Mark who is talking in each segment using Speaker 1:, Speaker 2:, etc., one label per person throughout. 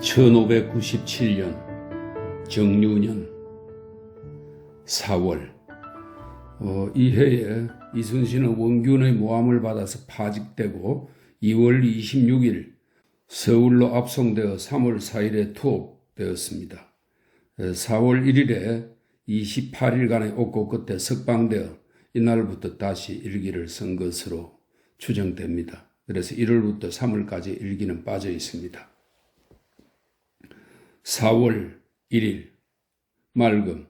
Speaker 1: 1597년 정유년 4월 이 해에 이순신은 원균의 모함을 받아서 파직되고 2월 26일 서울로 압송되어 3월 4일에 투옥되었습니다. 4월 1일에 28일간의 옥고 끝에 석방되어 이날부터 다시 일기를 쓴 것으로 추정됩니다. 그래서 1월부터 3월까지 일기는 빠져 있습니다. 4월 1일 맑음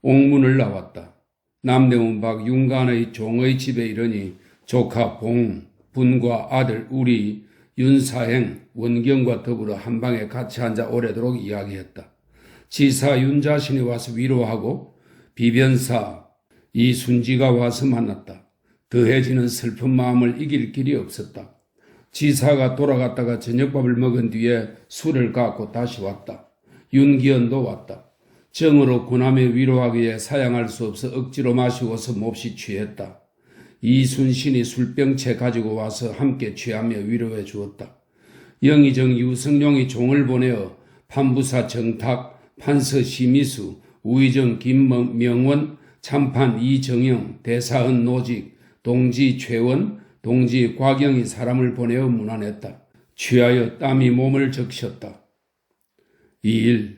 Speaker 1: 옥문을 나왔다. 남대문 밖 윤간의 종의 집에 이르니 조카 봉분과 아들 우리 윤사행 원경과 더불어 한방에 같이 앉아 오래도록 이야기했다. 지사 윤 자신이 와서 위로하고 비변사 이순지가 와서 만났다. 더해지는 슬픈 마음을 이길 길이 없었다. 지사가 돌아갔다가 저녁밥을 먹은 뒤에 술을 갖고 다시 왔다. 윤기현도 왔다. 정으로 군함에 위로하기에 사양할 수 없어 억지로 마시고서 몹시 취했다. 이순신이 술병채 가지고 와서 함께 취하며 위로해 주었다. 영의정 유성룡이 종을 보내어 판부사 정탁, 판서 심의수, 우의정 김명원, 참판 이정영, 대사은 노직, 동지 최원, 동지 곽영이 사람을 보내어 문안했다. 취하여 땀이 몸을 적셨다. 2일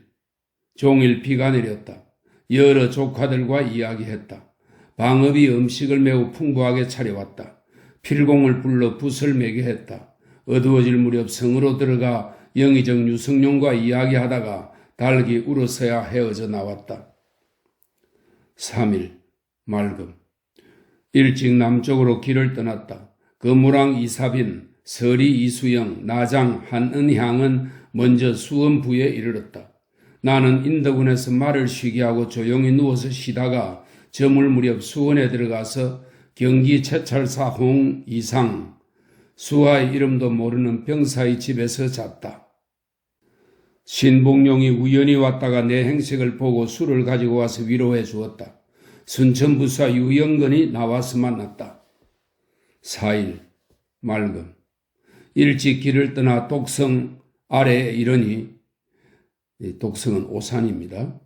Speaker 1: 종일 비가 내렸다. 여러 조카들과 이야기했다. 방업이 음식을 매우 풍부하게 차려왔다. 필공을 불러 붓을 매게 했다. 어두워질 무렵 성으로 들어가 영의정 유성룡과 이야기하다가 달기 울어서야 헤어져 나왔다. 3일 맑음 일찍 남쪽으로 길을 떠났다. 거무랑 이사빈, 서리 이수영, 나장 한은향은 먼저 수원부에 이르렀다. 나는 인덕원에서 말을 쉬게 하고 조용히 누워서 쉬다가 저물 무렵 수원에 들어가서 경기 채찰사 홍이상, 수하의 이름도 모르는 병사의 집에서 잤다. 신봉룡이 우연히 왔다가 내 행색을 보고 술을 가지고 와서 위로해 주었다. 순천부사 유영건이 나와서 만났다. 4일 맑음 일찍 길을 떠나 독성 아래에 이르니 독성은 오산입니다.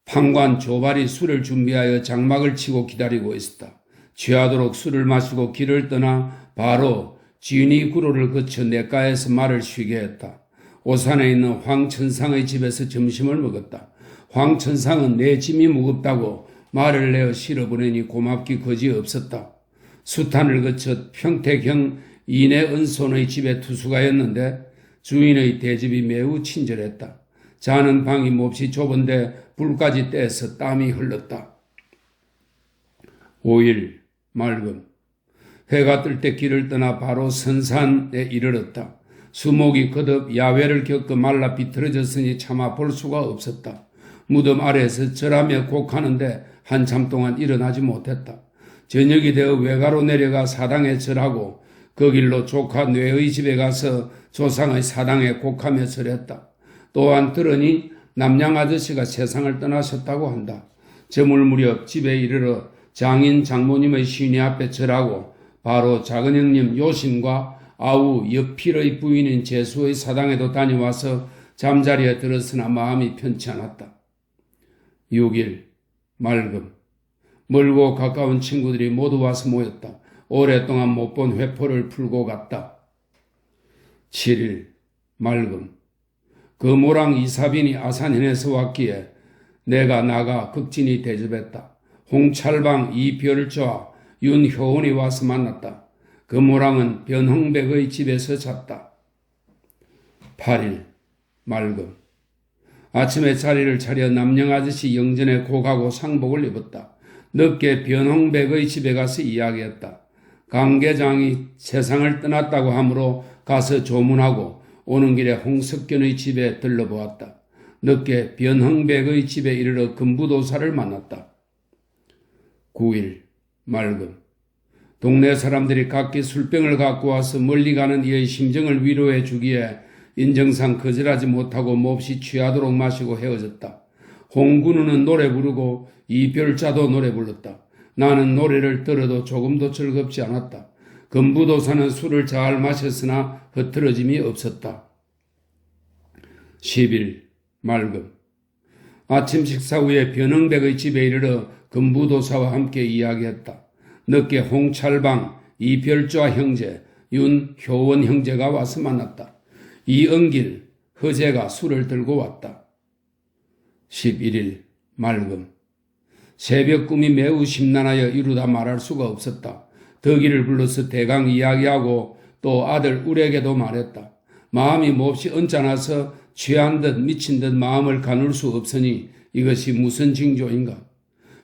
Speaker 1: 판관 조발이 술을 준비하여 장막을 치고 기다리고 있었다. 취하도록 술을 마시고 길을 떠나 바로 진이구로를 거쳐 내가에서 말을 쉬게 했다. 오산에 있는 황천상의 집에서 점심을 먹었다. 황천상은 내 짐이 무겁다고 말을 내어 실어보내니 고맙기 거지없었다. 수탄을 거쳐 평택형 이내은손의 집에 투수가였는데 주인의 대접이 매우 친절했다. 자는 방이 몹시 좁은데 불까지 떼서 땀이 흘렀다. 5일 맑음 해가 뜰 때 길을 떠나 바로 선산에 이르렀다. 수목이 거듭 야외를 겪어 말라 비틀어졌으니 차마 볼 수가 없었다. 무덤 아래에서 절하며 곡하는데 한참 동안 일어나지 못했다. 저녁이 되어 외가로 내려가 사당에 절하고 그 길로 조카 뇌의 집에 가서 조상의 사당에 곡하며 절했다. 또한 들으니 남양 아저씨가 세상을 떠나셨다고 한다. 저물 무렵 집에 이르러 장인 장모님의 시니 앞에 절하고 바로 작은 형님 요신과 아우 여필의 부인인 재수의 사당에도 다녀와서 잠자리에 들었으나 마음이 편치 않았다. 6일 맑음 멀고 가까운 친구들이 모두 와서 모였다. 오랫동안 못 본 회포를 풀고 갔다. 7일 맑음 거모랑 이사빈이 아산현에서 왔기에 내가 나가 극진히 대접했다. 홍찰방 이별좌 윤효원이 와서 만났다. 거모랑은 변흥백의 집에서 잤다. 8일 맑음 아침에 자리를 차려 남영 아저씨 영전에 곡하고 상복을 입었다. 늦게 변홍백의 집에 가서 이야기했다. 강계장이 세상을 떠났다고 하므로 가서 조문하고 오는 길에 홍석견의 집에 들러보았다. 늦게 변흥백의 집에 이르러 금부도사를 만났다. 9일 맑음 동네 사람들이 각기 술병을 갖고 와서 멀리 가는 이의 심정을 위로해 주기에 인정상 거절하지 못하고 몹시 취하도록 마시고 헤어졌다. 홍군우는 노래 부르고 이별자도 노래 불렀다. 나는 노래를 들어도 조금도 즐겁지 않았다. 금부도사는 술을 잘 마셨으나 흐트러짐이 없었다. 10일 맑음. 아침 식사 후에 변흥백의 집에 이르러 금부도사와 함께 이야기했다. 늦게 홍찰방 이별좌 형제, 윤효원 형제가 와서 만났다. 이은길, 허재가 술을 들고 왔다. 11일 맑음. 새벽 꿈이 매우 심란하여 이루다 말할 수가 없었다. 덕이를 불러서 대강 이야기하고 또 아들 울에게도 말했다. 마음이 몹시 언짢아서 취한 듯 미친 듯 마음을 가눌 수 없으니 이것이 무슨 징조인가.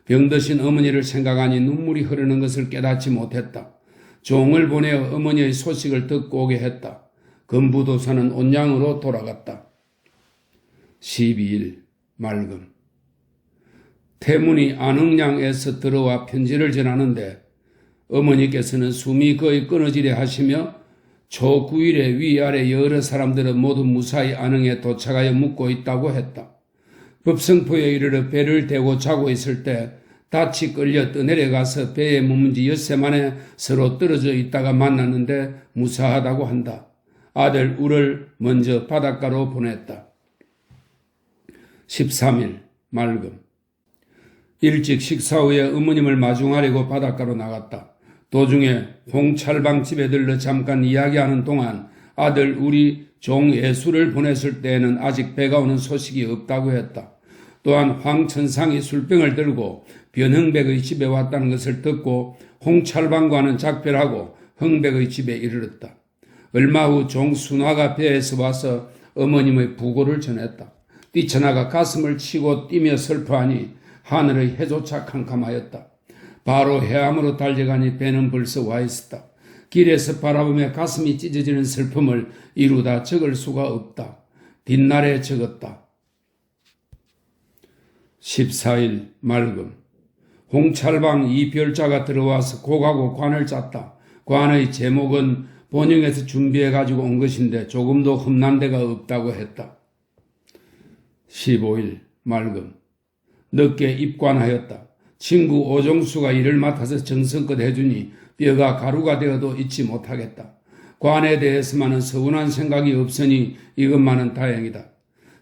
Speaker 1: 병드신 어머니를 생각하니 눈물이 흐르는 것을 깨닫지 못했다. 종을 보내어 어머니의 소식을 듣고 오게 했다. 금부도사는 온양으로 돌아갔다. 12일 맑음. 태문이 안흥량에서 들어와 편지를 전하는데 어머니께서는 숨이 거의 끊어지려 하시며 초 9일에 위아래 여러 사람들은 모두 무사히 안흥에 도착하여 묵고 있다고 했다. 급성포에 이르러 배를 대고 자고 있을 때 닻이 끌려 떠내려가서 배에 머문 지 엿새 만에 서로 떨어져 있다가 만났는데 무사하다고 한다. 아들 울을 먼저 바닷가로 보냈다. 13일 맑음. 일찍 식사 후에 어머님을 마중하려고 바닷가로 나갔다. 도중에 홍찰방 집에 들러 잠깐 이야기하는 동안 아들 우리 종 예수를 보냈을 때에는 아직 배가 오는 소식이 없다고 했다. 또한 황천상이 술병을 들고 변흥백의 집에 왔다는 것을 듣고 홍찰방과는 작별하고 흥백의 집에 이르렀다. 얼마 후 종 순화가 배에서 와서 어머님의 부고를 전했다. 뛰쳐나가 가슴을 치고 뛰며 슬퍼하니 하늘의 해조차 캄캄하였다. 바로 해암으로 달려가니 배는 벌써 와 있었다. 길에서 바라보며 가슴이 찢어지는 슬픔을 이루다 적을 수가 없다. 뒷날에 적었다. 14일 맑음. 홍찰방 이별자가 들어와서 곡하고 관을 짰다. 관의 제목은 본영에서 준비해가지고 온 것인데 조금도 흠난 데가 없다고 했다. 15일 맑음. 늦게 입관하였다. 친구 오종수가 일을 맡아서 정성껏 해주니 뼈가 가루가 되어도 잊지 못하겠다. 관에 대해서만은 서운한 생각이 없으니 이것만은 다행이다.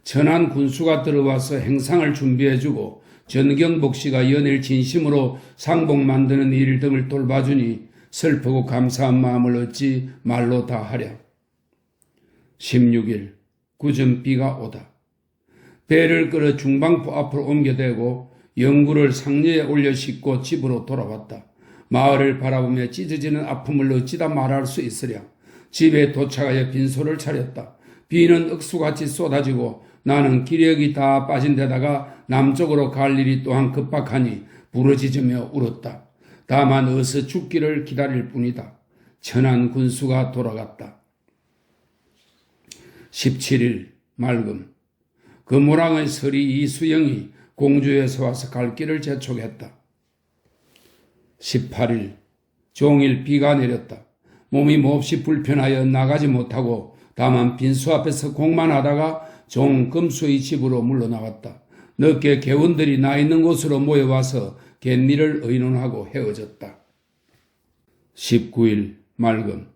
Speaker 1: 천안 군수가 들어와서 행상을 준비해주고 전경복 씨가 연일 진심으로 상복 만드는 일 등을 돌봐주니 슬프고 감사한 마음을 어찌 말로 다 하랴. 16일 굳은 비가 오다. 배를 끌어 중방포 앞으로 옮겨대고 영구를 상류에 올려 싣고 집으로 돌아왔다. 마을을 바라보며 찢어지는 아픔을 어찌다 말할 수 있으랴. 집에 도착하여 빈소를 차렸다. 비는 억수같이 쏟아지고 나는 기력이 다 빠진 데다가 남쪽으로 갈 일이 또한 급박하니 부르짖으며 울었다. 다만 어서 죽기를 기다릴 뿐이다. 천안 군수가 돌아갔다. 17일 맑음. 금호랑의 서리 이수영이 공주에서 와서 갈 길을 재촉했다. 18일 종일 비가 내렸다. 몸이 몹시 불편하여 나가지 못하고 다만 빈수 앞에서 공만 하다가 종 금수의 집으로 물러나왔다. 늦게 개원들이 나 있는 곳으로 모여와서 갯일을 의논하고 헤어졌다. 19일 맑음.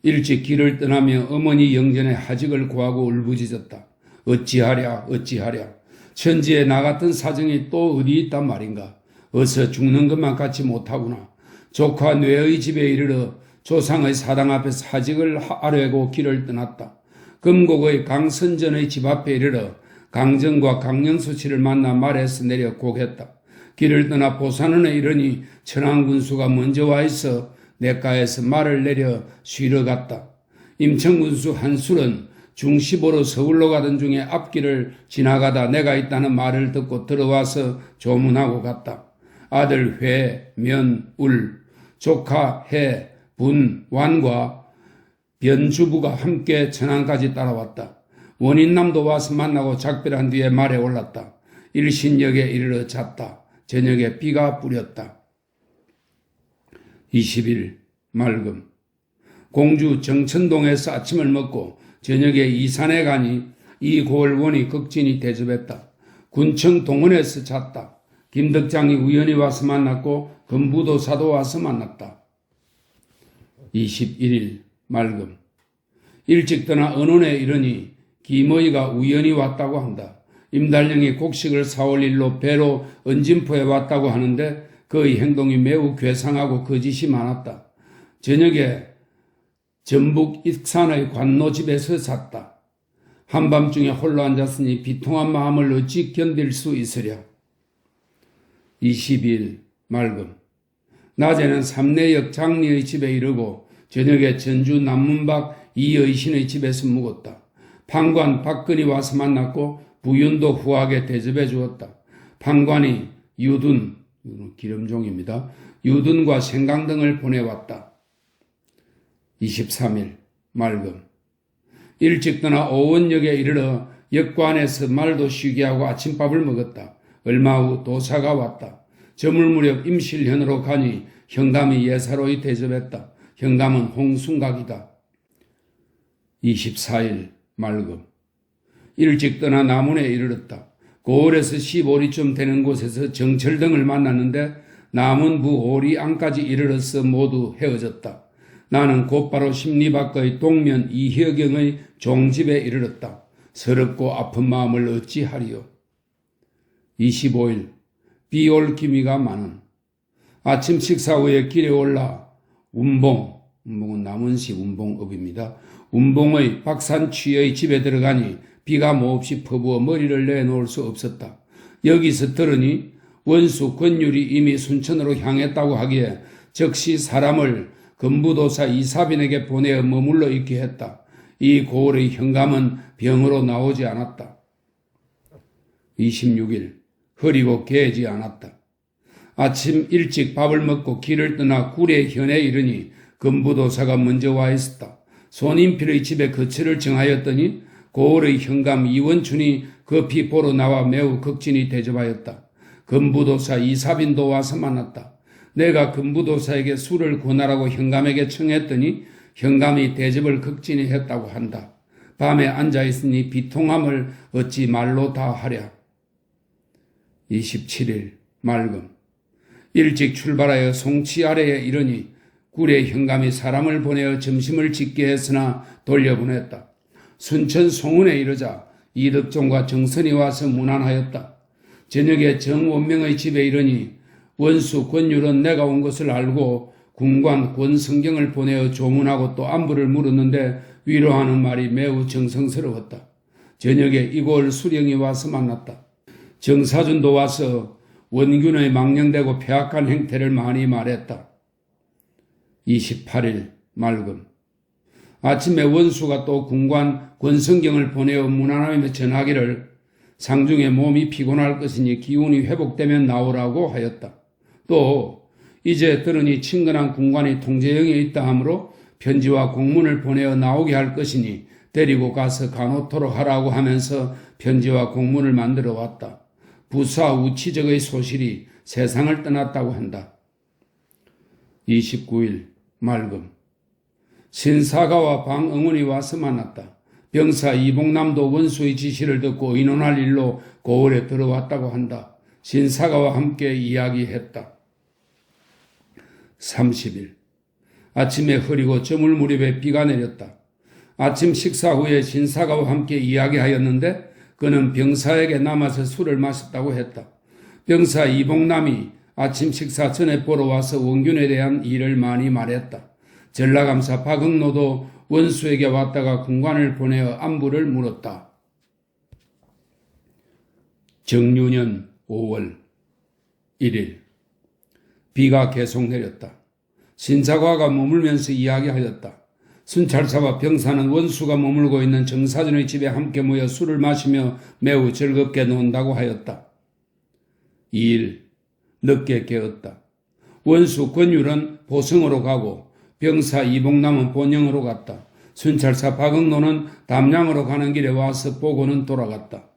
Speaker 1: 일찍 길을 떠나며 어머니 영전에 하직을 구하고 울부짖었다. 어찌하랴 어찌하랴. 천지에 나 같은 사정이 또 어디 있단 말인가. 어서 죽는 것만 같지 못하구나. 조카 뇌의 집에 이르러 조상의 사당 앞에서 하직을 하려고 길을 떠났다. 금곡의 강선전의 집 앞에 이르러 강정과 강영수 씨를 만나 말에서 내려 곡했다. 길을 떠나 보산원에 이르니 천안군수가 먼저 와 있어 냇가에서 말을 내려 쉬러 갔다. 임천군수 한술은 중시보로 서울로 가던 중에 앞길을 지나가다 내가 있다는 말을 듣고 들어와서 조문하고 갔다. 아들 회, 면, 울, 조카 해, 분, 완과 변주부가 함께 천안까지 따라왔다. 원인남도 와서 만나고 작별한 뒤에 말에 올랐다. 일신역에 이르러 잤다. 저녁에 비가 뿌렸다. 20일 맑음. 공주 정천동에서 아침을 먹고 저녁에 이산에 가니 이고을원이 극진히 대접했다. 군청 동원에서 잤다. 김덕장이 우연히 와서 만났고 금부도사도 와서 만났다. 21일 맑음. 일찍 떠나 언원에 이르니 김의가 우연히 왔다고 한다. 임달령이 곡식을 사올 일로 배로 은진포에 왔다고 하는데 그의 행동이 매우 괴상하고 거짓이 많았다. 저녁에 전북 익산의 관노집에서 잤다. 한밤중에 홀로 앉았으니 비통한 마음을 어찌 견딜 수 있으랴. 22일 맑음. 낮에는 삼내역 장리의 집에 이르고 저녁에 전주 남문박 이의신의 집에서 묵었다. 판관 박근이 와서 만났고 부윤도 후하게 대접해 주었다. 판관이 유둔, 기름종입니다. 유둔과 생강 등을 보내왔다. 23일 맑음. 일찍 떠나 오원역에 이르러 역관에서 말도 쉬게 하고 아침밥을 먹었다. 얼마 후 도사가 왔다. 저물 무렵 임실현으로 가니 현감이 예사로이 대접했다. 현감은 홍순각이다. 24일 맑음. 일찍 떠나 남원에 이르렀다. 고을에서 15리쯤 되는 곳에서 정철 등을 만났는데 남원부 오리 안까지 이르러서 모두 헤어졌다. 나는 곧바로 십리 밖의 동면 이혜경의 종집에 이르렀다. 서럽고 아픈 마음을 어찌하리요. 25일 비올 기미가 많은. 아침 식사 후에 길에 올라 운봉은 남원시 운봉읍입니다. 운봉의 박산취의 집에 들어가니 비가 몹시 퍼부어 머리를 내놓을 수 없었다. 여기서 들으니 원수 권율이 이미 순천으로 향했다고 하기에 즉시 사람을 금부도사 이사빈에게 보내어 머물러 있게 했다. 이 고을의 현감은 병으로 나오지 않았다. 26일 흐리고 개지 않았다. 아침 일찍 밥을 먹고 길을 떠나 구례 현에 이르니 금부도사가 먼저 와 있었다. 손인필의 집에 거처를 정하였더니 고을의 현감 이원춘이 급히 보러 나와 매우 극진히 대접하였다. 금부도사 이사빈도 와서 만났다. 내가 금부도사에게 술을 권하라고 현감에게 청했더니 현감이 대접을 극진히 했다고 한다. 밤에 앉아있으니 비통함을 어찌 말로 다 하랴. 27일 맑음. 일찍 출발하여 송치 아래에 이르니 구례 현감이 사람을 보내어 점심을 짓게 했으나 돌려보냈다. 순천 송은에 이르자 이덕종과 정선이 와서 문안하였다. 저녁에 정원명의 집에 이르니 원수 권율은 내가 온 것을 알고 군관 권성경을 보내어 조문하고 또 안부를 물었는데 위로하는 말이 매우 정성스러웠다. 저녁에 이골 수령이 와서 만났다. 정사준도 와서 원균의 망령되고 폐악한 행태를 많이 말했다. 28일 맑음. 아침에 원수가 또 군관 권성경을 보내어 문안하며 전하기를 상중에 몸이 피곤할 것이니 기운이 회복되면 나오라고 하였다. 또 이제 들으니 친근한 군관이 통제영에 있다 하므로 편지와 공문을 보내어 나오게 할 것이니 데리고 가서 간호토록 하라고 하면서 편지와 공문을 만들어 왔다. 부사 우치적의 소실이 세상을 떠났다고 한다. 29일 맑음. 신사가와 방응원이 와서 만났다. 병사 이봉남도 원수의 지시를 듣고 의논할 일로 고을에 들어왔다고 한다. 신사가와 함께 이야기했다. 30일 아침에 흐리고 저물 무렵에 비가 내렸다. 아침 식사 후에 신사가와 함께 이야기하였는데 그는 병사에게 남아서 술을 마셨다고 했다. 병사 이봉남이 아침 식사 전에 보러 와서 원균에 대한 일을 많이 말했다. 전라감사 박응노도 원수에게 왔다가 군관을 보내어 안부를 물었다. 정유년 5월 1일 비가 계속 내렸다. 신사과가 머물면서 이야기하였다. 순찰사와 병사는 원수가 머물고 있는 정사준의 집에 함께 모여 술을 마시며 매우 즐겁게 논다고 하였다. 2일 늦게 깨었다. 원수 권율은 보성으로 가고 병사 이봉남은 본영으로 갔다. 순찰사 박응노는 담양으로 가는 길에 와서 보고는 돌아갔다.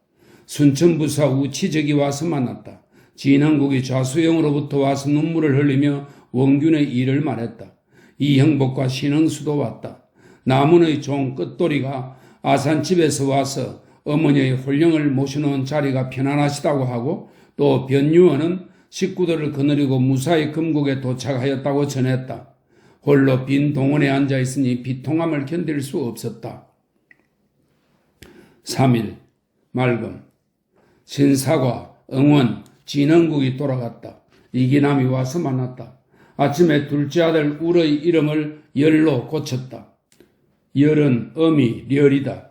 Speaker 1: 순천부사 우치적이 와서 만났다. 진흥국이 좌수영으로부터 와서 눈물을 흘리며 원균의 일을 말했다. 이형복과 신흥수도 왔다. 남원의 종 끝돌이가 아산집에서 와서 어머니의 홀령을 모셔놓은 자리가 편안하시다고 하고 또 변유원은 식구들을 거느리고 무사히 금국에 도착하였다고 전했다. 홀로 빈 동원에 앉아있으니 비통함을 견딜 수 없었다. 3일 맑음. 신사과, 응원, 진흥국이 돌아갔다. 이기남이 와서 만났다. 아침에 둘째 아들 울의 이름을 열로 고쳤다. 열은 어미, 렬이다.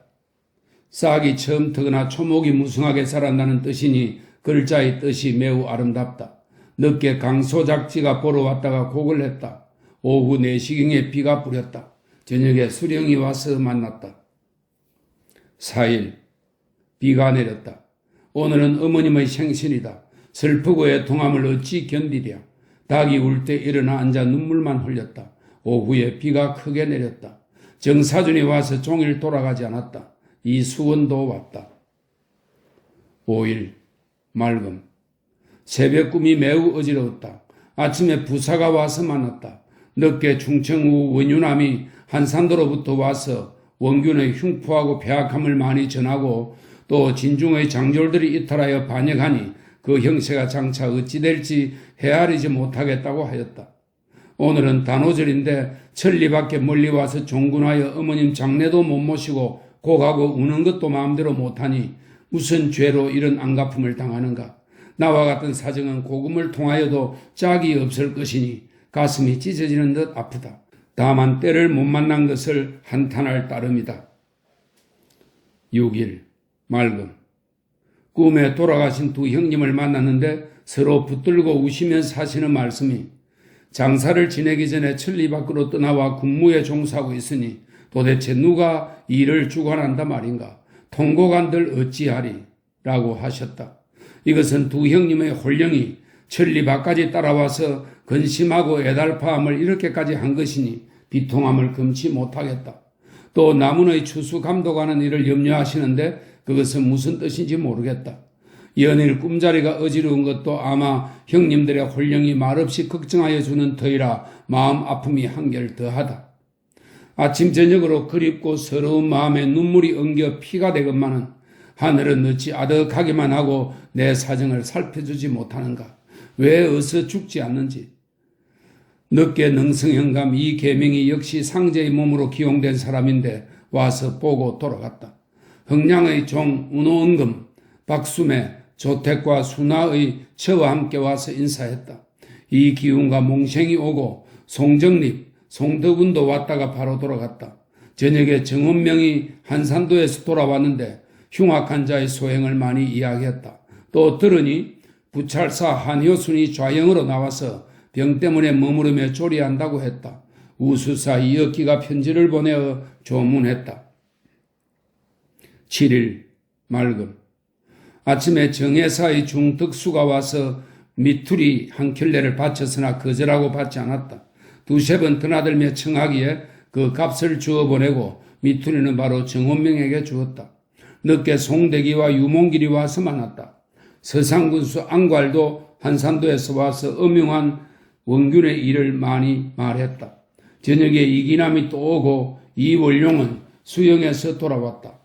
Speaker 1: 싹이 처음 트거나 초목이 무성하게 자란다는 뜻이니 글자의 뜻이 매우 아름답다. 늦게 강소작지가 보러 왔다가 곡을 했다. 오후 4시경에 비가 뿌렸다. 저녁에 수령이 와서 만났다. 4일 비가 내렸다. 오늘은 어머님의 생신이다. 슬프고 애통함을 어찌 견디랴. 닭이 울 때 일어나 앉아 눈물만 흘렸다. 오후에 비가 크게 내렸다. 정사준이 와서 종일 돌아가지 않았다. 이수원도 왔다. 5일 맑음. 새벽 꿈이 매우 어지러웠다. 아침에 부사가 와서 만났다. 늦게 충청우 원유남이 한산도로부터 와서 원균의 흉포하고 배악함을 많이 전하고 또 진중의 장졸들이 이탈하여 반역하니 그 형세가 장차 어찌 될지 헤아리지 못하겠다고 하였다. 오늘은 단오절인데 천리밖에 멀리 와서 종군하여 어머님 장례도 못 모시고 고가고 우는 것도 마음대로 못하니 무슨 죄로 이런 안갚음을 당하는가. 나와 같은 사정은 고금을 통하여도 짝이 없을 것이니 가슴이 찢어지는 듯 아프다. 다만 때를 못 만난 것을 한탄할 따름이다. 6일 맑음. 꿈에 돌아가신 두 형님을 만났는데 서로 붙들고 우시면서 하시는 말씀이 장사를 지내기 전에 천리 밖으로 떠나와 군무에 종사하고 있으니 도대체 누가 일을 주관한다 말인가. 통고간들 어찌하리 라고 하셨다. 이것은 두 형님의 홀령이 천리 밖까지 따라와서 근심하고 애달파함을 이렇게까지 한 것이니 비통함을 금치 못하겠다. 또 나문의 추수감독하는 일을 염려하시는데 그것은 무슨 뜻인지 모르겠다. 연일 꿈자리가 어지러운 것도 아마 형님들의 홀령이 말없이 걱정하여 주는 터이라 마음 아픔이 한결 더하다. 아침 저녁으로 그립고 서러운 마음에 눈물이 엉겨 피가 되건만은 하늘은 어찌 아득하기만 하고 내 사정을 살펴주지 못하는가. 왜 어서 죽지 않는지. 늦게 능성현감 이 계명이 역시 상제의 몸으로 기용된 사람인데 와서 보고 돌아갔다. 흥량의 종 운호은금, 박수매, 조택과 순화의 처와 함께 와서 인사했다. 이 기운과 몽생이 오고 송정립, 송덕운도 왔다가 바로 돌아갔다. 저녁에 정원명이 한산도에서 돌아왔는데 흉악한 자의 소행을 많이 이야기했다. 또 들으니 부찰사 한효순이 좌영으로 나와서 병 때문에 머무르며 조리한다고 했다. 우수사 이억기가 편지를 보내어 조문했다. 7일 맑음. 아침에 정혜사의 중덕수가 와서 미투리 한 켤레를 바쳤으나 거절하고 받지 않았다. 두세 번 드나들며 청하기에 그 값을 주어 보내고 미투리는 바로 정원명에게 주었다. 늦게 송대기와 유몽길이 와서 만났다. 서상군수 안괄도 한산도에서 와서 엄용한 원균의 일을 많이 말했다. 저녁에 이기남이 또 오고 이월룡은 수영에서 돌아왔다.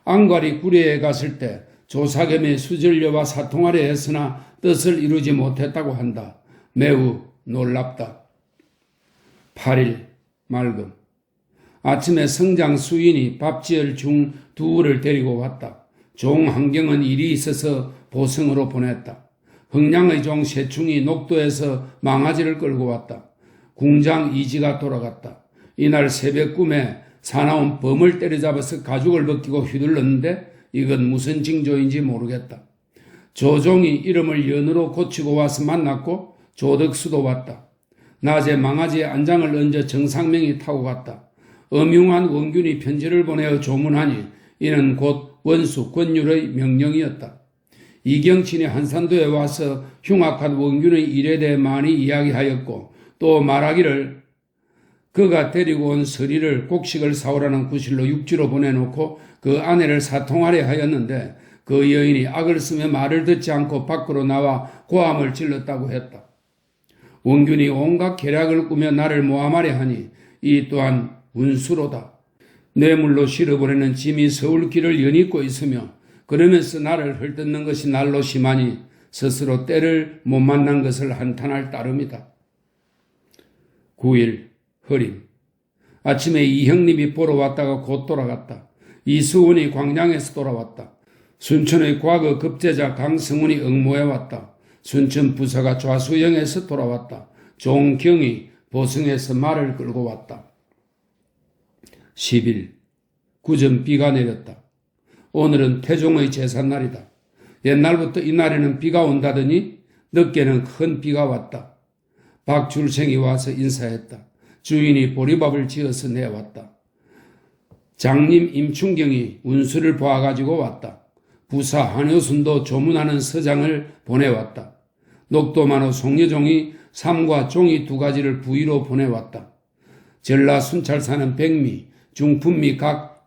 Speaker 1: 안괄이 구례에 갔을 때 조사겸의 수절녀와 사통하려 했으나 뜻을 이루지 못했다고 한다. 매우 놀랍다. 8일 맑음. 아침에 성장 수인이 밥지을 중 두를 데리고 왔다. 종 한경은 일이 있어서 보성으로 보냈다. 흥량의 종 세충이 녹도에서 망아지를 끌고 왔다. 궁장 이지가 돌아갔다. 이날 새벽 꿈에 사나운 범을 때려잡아서 가죽을 벗기고 휘둘렀는데 이건 무슨 징조인지 모르겠다. 조종이 이름을 연으로 고치고 와서 만났고 조덕수도 왔다. 낮에 망아지에 안장을 얹어 정상명이 타고 갔다. 엄흉한 원균이 편지를 보내어 조문하니 이는 곧 원수 권율의 명령이었다. 이경친이 한산도에 와서 흉악한 원균의 일에 대해 많이 이야기하였고 또 말하기를 그가 데리고 온 서리를 곡식을 사오라는 구실로 육지로 보내놓고 그 아내를 사통하려 하였는데 그 여인이 악을 쓰며 말을 듣지 않고 밖으로 나와 고함을 질렀다고 했다. 원균이 온갖 계략을 꾸며 나를 모함하려 하니 이 또한 운수로다. 뇌물로 실어보내는 짐이 서울길을 연입고 있으며 그러면서 나를 헐뜯는 것이 날로 심하니 스스로 때를 못 만난 것을 한탄할 따름이다. 9일 흐림. 아침에 이 형님이 보러 왔다가 곧 돌아갔다. 이수원이 광양에서 돌아왔다. 순천의 과거 급제자 강성훈이 응모해왔다. 순천 부사가 좌수영에서 돌아왔다. 종경이 보성에서 말을 끌고 왔다. 10일 구전 비가 내렸다. 오늘은 태종의 제삿날이다. 옛날부터 이날에는 비가 온다더니 늦게는 큰 비가 왔다. 박줄생이 와서 인사했다. 주인이 보리밥을 지어서 내왔다. 장님 임충경이 운수를 봐가지고 왔다. 부사 한효순도 조문하는 서장을 보내왔다. 녹도만호 송여종이 삼과 종이 2가지를 부위로 보내왔다. 전라 순찰사는 백미, 중품미 각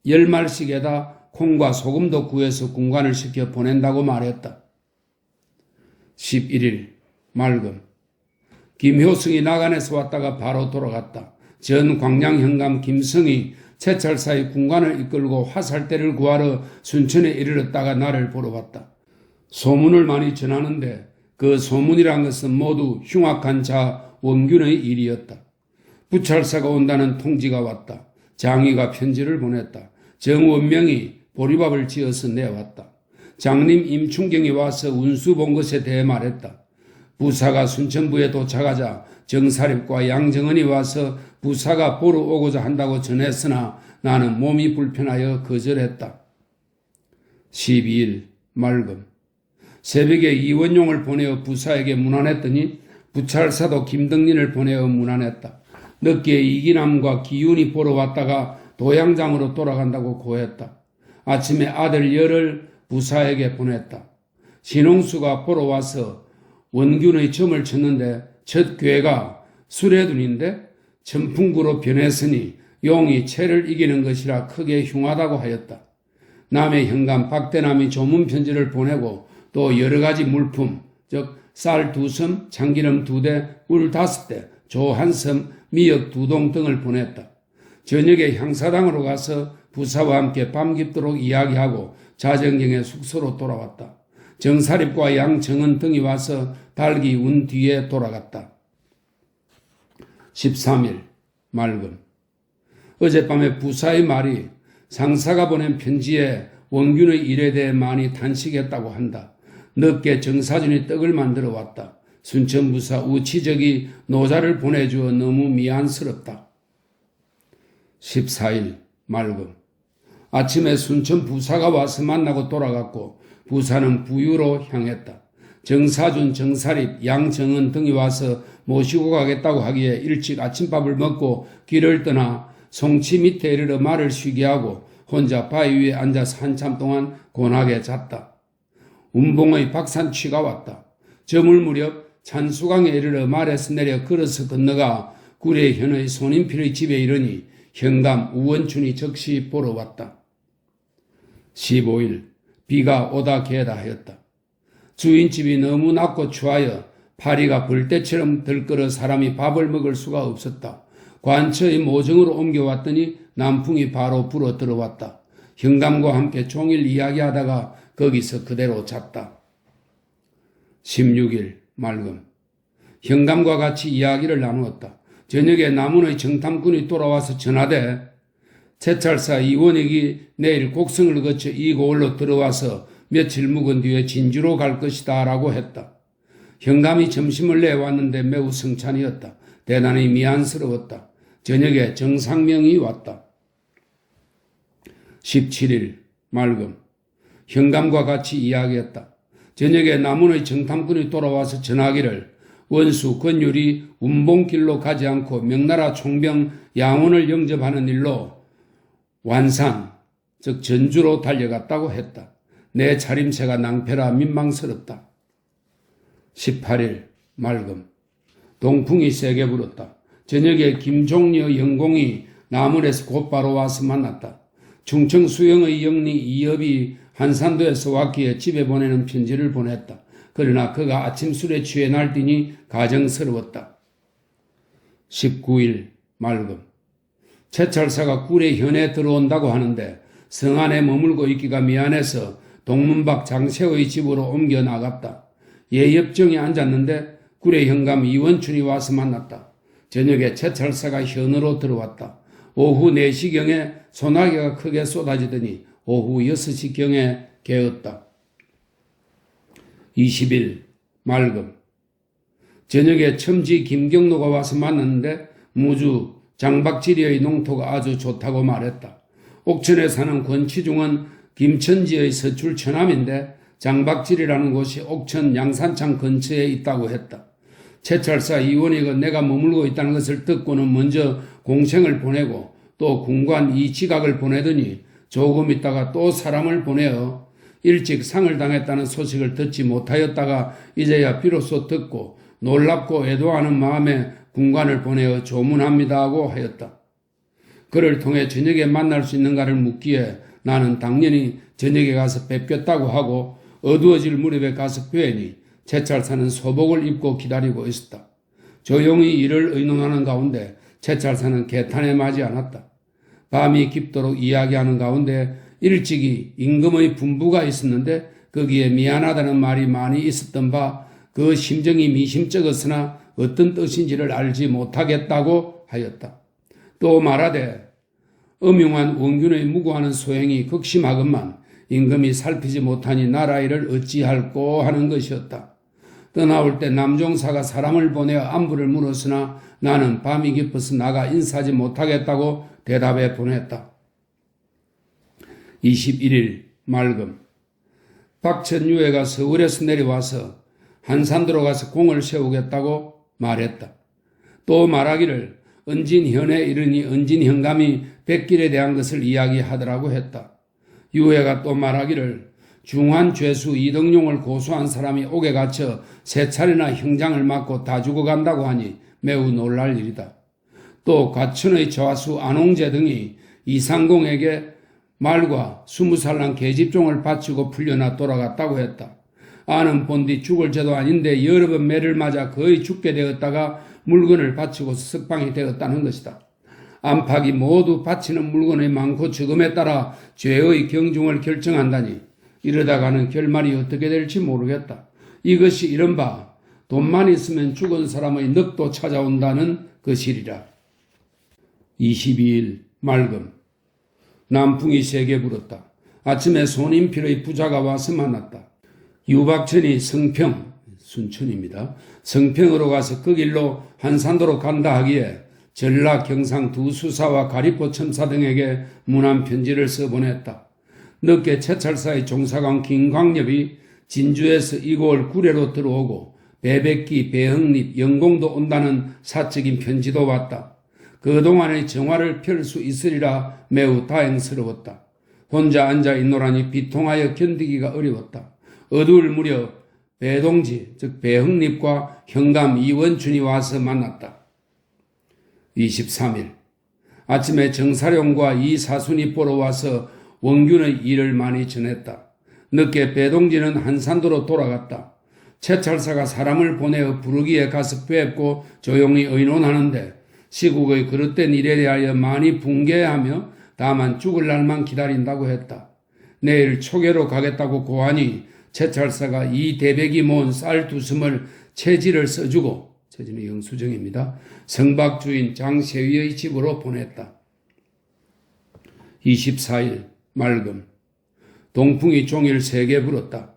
Speaker 1: 10말씩에다 콩과 소금도 구해서 군관을 시켜 보낸다고 말했다. 11일 맑음 김효승이 나간에서 왔다가 바로 돌아갔다. 전 광양현감 김성이 채찰사의 군관을 이끌고 화살대를 구하러 순천에 이르렀다가 나를 보러 왔다. 소문을 많이 전하는데 그 소문이란 것은 모두 흉악한 자 원균의 일이었다. 부찰사가 온다는 통지가 왔다. 장의가 편지를 보냈다. 정원명이 보리밥을 지어서 내왔다. 장님 임충경이 와서 운수 본 것에 대해 말했다. 부사가 순천부에 도착하자 정사립과 양정은이 와서 부사가 보러 오고자 한다고 전했으나 나는 몸이 불편하여 거절했다. 12일 맑음 새벽에 이원용을 보내어 부사에게 문안했더니 부찰사도 김덕린을 보내어 문안했다. 늦게 이기남과 기윤이 보러 왔다가 도양장으로 돌아간다고 고했다. 아침에 아들 열을 부사에게 보냈다. 신홍수가 보러 와서 원균의 점을 쳤는데 첫 괴가 수레둔인데 천풍구로 변했으니 용이 채를 이기는 것이라 크게 흉하다고 하였다. 남의 현감 박대남이 조문 편지를 보내고 또 여러 가지 물품, 즉 쌀 2섬, 참기름 2대, 울 5대, 조 1섬, 미역 2동 등을 보냈다. 저녁에 향사당으로 가서 부사와 함께 밤깊도록 이야기하고 자정경에 숙소로 돌아왔다. 정사립과 양정은 등이 와서 달기 운 뒤에 돌아갔다. 13일 맑음 어젯밤에 부사의 말이 상사가 보낸 편지에 원균의 일에 대해 많이 탄식했다고 한다. 늦게 정사준이 떡을 만들어 왔다. 순천부사 우치적이 노자를 보내주어 너무 미안스럽다. 14일 맑음 아침에 순천부사가 와서 만나고 돌아갔고 부사는 부유로 향했다. 정사준, 정사립, 양정은 등이 와서 모시고 가겠다고 하기에 일찍 아침밥을 먹고 길을 떠나 송치 밑에 이르러 말을 쉬게 하고 혼자 바위 위에 앉아서 한참 동안 곤하게 잤다. 운봉의 박산취가 왔다. 저물 무렵 찬수강에 이르러 말에서 내려 걸어서 건너가 구례현의 손인필의 집에 이르니 현감 우원춘이 적시 보러 왔다. 15일 비가 오다 개다 하였다. 주인집이 너무 낮고 추하여 파리가 벌떼처럼 들끓어 사람이 밥을 먹을 수가 없었다. 관처의 모정으로 옮겨왔더니 남풍이 바로 불어 들어왔다. 현감과 함께 종일 이야기하다가 거기서 그대로 잤다. 16일 맑음 현감과 같이 이야기를 나누었다. 저녁에 남원의 정탐꾼이 돌아와서 전하되 채찰사 이원익이 내일 곡성을 거쳐 이 고을로 들어와서 며칠 묵은 뒤에 진주로 갈 것이다 라고 했다. 현감이 점심을 내왔는데 매우 성찬이었다. 대단히 미안스러웠다. 저녁에 정상명이 왔다. 17일 맑음 현감과 같이 이야기했다. 저녁에 남원의 정탐꾼이 돌아와서 전하기를 원수 권율이 운봉길로 가지 않고 명나라 총병 양원을 영접하는 일로 완산, 즉 전주로 달려갔다고 했다. 내 차림새가 낭패라 민망스럽다. 18일 맑음 동풍이 세게 불었다. 저녁에 김종려 영공이 남원에서 곧바로 와서 만났다. 충청 수영의 영리 이엽이 한산도에서 왔기에 집에 보내는 편지를 보냈다. 그러나 그가 아침 술에 취해 날뛰니 가정스러웠다. 19일 맑음 채찰사가 구례현에 들어온다고 하는데 성 안에 머물고 있기가 미안해서 동문박 장세의 집으로 옮겨 나갔다. 예협정에 앉았는데 구례현감 이원춘이 와서 만났다. 저녁에 채찰사가 현으로 들어왔다. 오후 4시경에 소나기가 크게 쏟아지더니 오후 6시경에 개었다. 20일 맑음. 저녁에 첨지 김경로가 와서 만났는데 무주 장박지리의 농토가 아주 좋다고 말했다. 옥천에 사는 권치중은 김천지의 서출 처남인데 장박지리라는 곳이 옥천 양산창 근처에 있다고 했다. 채찰사 이원익은 내가 머물고 있다는 것을 듣고는 먼저 공생을 보내고 또 군관 이지각을 보내더니 조금 있다가 또 사람을 보내어 일찍 상을 당했다는 소식을 듣지 못하였다가 이제야 비로소 듣고 놀랍고 애도하는 마음에 군관을 보내어 조문합니다 하고 하였다. 그를 통해 저녁에 만날 수 있는가를 묻기에 나는 당연히 저녁에 가서 뵙겠다고 하고 어두워질 무렵에 가서 뵈니 채찰사는 소복을 입고 기다리고 있었다. 조용히 이를 의논하는 가운데 채찰사는 개탄에 맞지 않았다. 밤이 깊도록 이야기하는 가운데 일찍이 임금의 분부가 있었는데 거기에 미안하다는 말이 많이 있었던 바 그 심정이 미심쩍었으나 어떤 뜻인지를 알지 못하겠다고 하였다. 또 말하되 음흉한 원균의 무고하는 소행이 극심하건만 임금이 살피지 못하니 나라 일을 어찌할꼬 하는 것이었다. 떠나올 때 남종사가 사람을 보내어 안부를 물었으나 나는 밤이 깊어서 나가 인사하지 못하겠다고 대답해 보냈다. 21일 맑음. 박천유해가 서울에서 내려와서 한산도로 가서 공을 세우겠다고 말했다. 또 말하기를 은진현에 이르니 은진현감이 백길에 대한 것을 이야기하더라고 했다. 유해가 또 말하기를 중환 죄수 이덕용을 고소한 사람이 옥에 갇혀 3차례나 형장을 맞고 다 죽어간다고 하니 매우 놀랄 일이다. 또 과천의 저하수 안홍재 등이 이상공에게 말과 20살난 계집종을 바치고 풀려나 돌아갔다고 했다. 아는 본디 죽을 죄도 아닌데 여러 번 매를 맞아 거의 죽게 되었다가 물건을 바치고 석방이 되었다는 것이다. 안팎이 모두 바치는 물건의 많고 적음에 따라 죄의 경중을 결정한다니 이러다가는 결말이 어떻게 될지 모르겠다. 이것이 이른바 돈만 있으면 죽은 사람의 늑도 찾아온다는 것이리라. 22일 맑음. 남풍이 세게 불었다. 아침에 손님필의 부자가 와서 만났다. 유박천이 성평, 순천입니다. 성평으로 가서 그 길로 한산도로 간다 하기에 전라, 경상 두 수사와 가리포 첨사 등에게 문안 편지를 써보냈다. 늦게 채찰사의 종사관 김광엽이 진주에서 이곳 구례로 들어오고 배백기, 배흥립, 영공도 온다는 사적인 편지도 왔다. 그동안의 정화를 펼 수 있으리라 매우 다행스러웠다. 혼자 앉아 있노라니 비통하여 견디기가 어려웠다. 어두울 무렵 배동지, 즉 배흥립과 현감 이원춘이 와서 만났다. 23일 아침에 정사룡과 이사순이 보러 와서 원균의 일을 많이 전했다. 늦게 배동지는 한산도로 돌아갔다. 채찰사가 사람을 보내어 부르기에 가서 뵙고 조용히 의논하는데 시국의 그릇된 일에 대하여 많이 붕괴하며 다만 죽을 날만 기다린다고 했다. 내일 초계로 가겠다고 고하니 채찰사가 이 대백이 모은 쌀 2섬을 채지를 써주고, 채지는 영수증입니다. 성박 주인 장세위의 집으로 보냈다. 24일 맑음. 동풍이 종일 세게 불었다.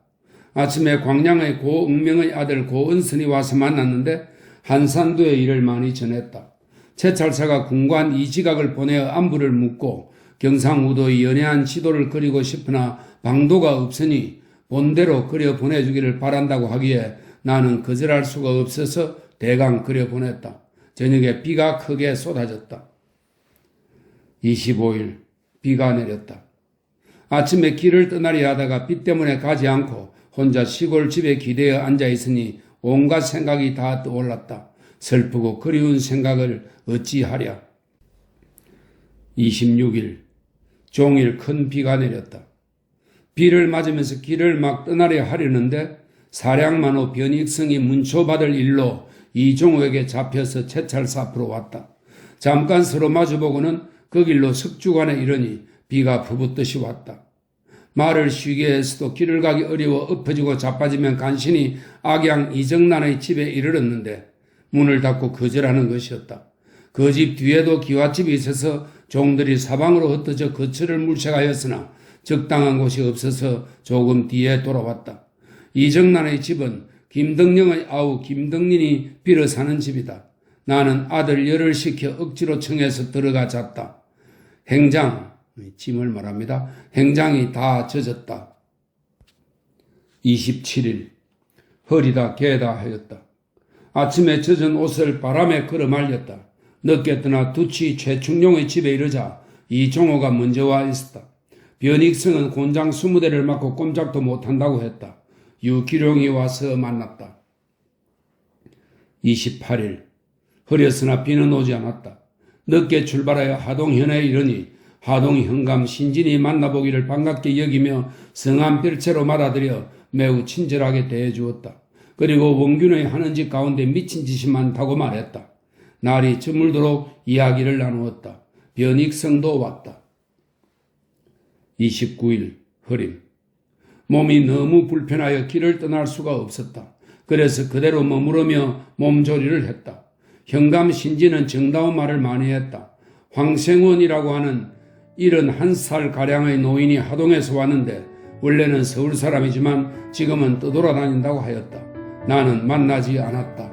Speaker 1: 아침에 광양의 고응명의 아들 고은선이 와서 만났는데 한산도의 일을 많이 전했다. 채찰사가 군관 이지각을 보내어 안부를 묻고 경상우도의 연애한 지도를 그리고 싶으나 방도가 없으니 본대로 그려 보내주기를 바란다고 하기에 나는 거절할 수가 없어서 대강 그려 보냈다. 저녁에 비가 크게 쏟아졌다. 25일 비가 내렸다. 아침에 길을 떠나려 하다가 비 때문에 가지 않고 혼자 시골 집에 기대어 앉아있으니 온갖 생각이 다 떠올랐다. 슬프고 그리운 생각을 어찌하랴. 26일 종일 큰 비가 내렸다. 비를 맞으면서 길을 막 떠나려 하려는데 사량만호 변익성이 문초받을 일로 이종호에게 잡혀서 채찰사 앞으로 왔다. 잠깐 서로 마주보고는 그 길로 석주관에 이르니 비가 부붓듯이 왔다. 말을 쉬게 해서도 길을 가기 어려워 엎어지고 자빠지면 간신히 악양 이정란의 집에 이르렀는데 문을 닫고 거절하는 것이었다. 그 집 뒤에도 기와집이 있어서 종들이 사방으로 흩어져 거처를 물색하였으나 적당한 곳이 없어서 조금 뒤에 돌아왔다. 이정란의 집은 김덕령의 아우 김덕린이 빌어 사는 집이다. 나는 아들 열을 시켜 억지로 청해서 들어가 잤다. 짐을 말합니다. 행장이 다 젖었다. 27일 허리다 개다 하였다. 아침에 젖은 옷을 바람에 걸어 말렸다. 늦게 떠나 두치 최충룡의 집에 이르자 이종호가 먼저 와 있었다. 변익성은 곤장 20대를 맡고 꼼짝도 못한다고 했다. 유기룡이 와서 만났다. 28일 흐렸으나 비는 오지 않았다. 늦게 출발하여 하동현에 이르니 하동 현감 신진이 만나보기를 반갑게 여기며 성한 별채로 맞아들여 매우 친절하게 대해주었다. 그리고 원균의 하는 짓 가운데 미친 짓이 많다고 말했다. 날이 저물도록 이야기를 나누었다. 변익성도 왔다. 29일 흐림. 몸이 너무 불편하여 길을 떠날 수가 없었다. 그래서 그대로 머무르며 몸조리를 했다. 현감 신지는 정다운 말을 많이 했다. 황생원이라고 하는 71살가량의 노인이 하동에서 왔는데 원래는 서울 사람이지만 지금은 떠돌아다닌다고 하였다. 나는 만나지 않았다.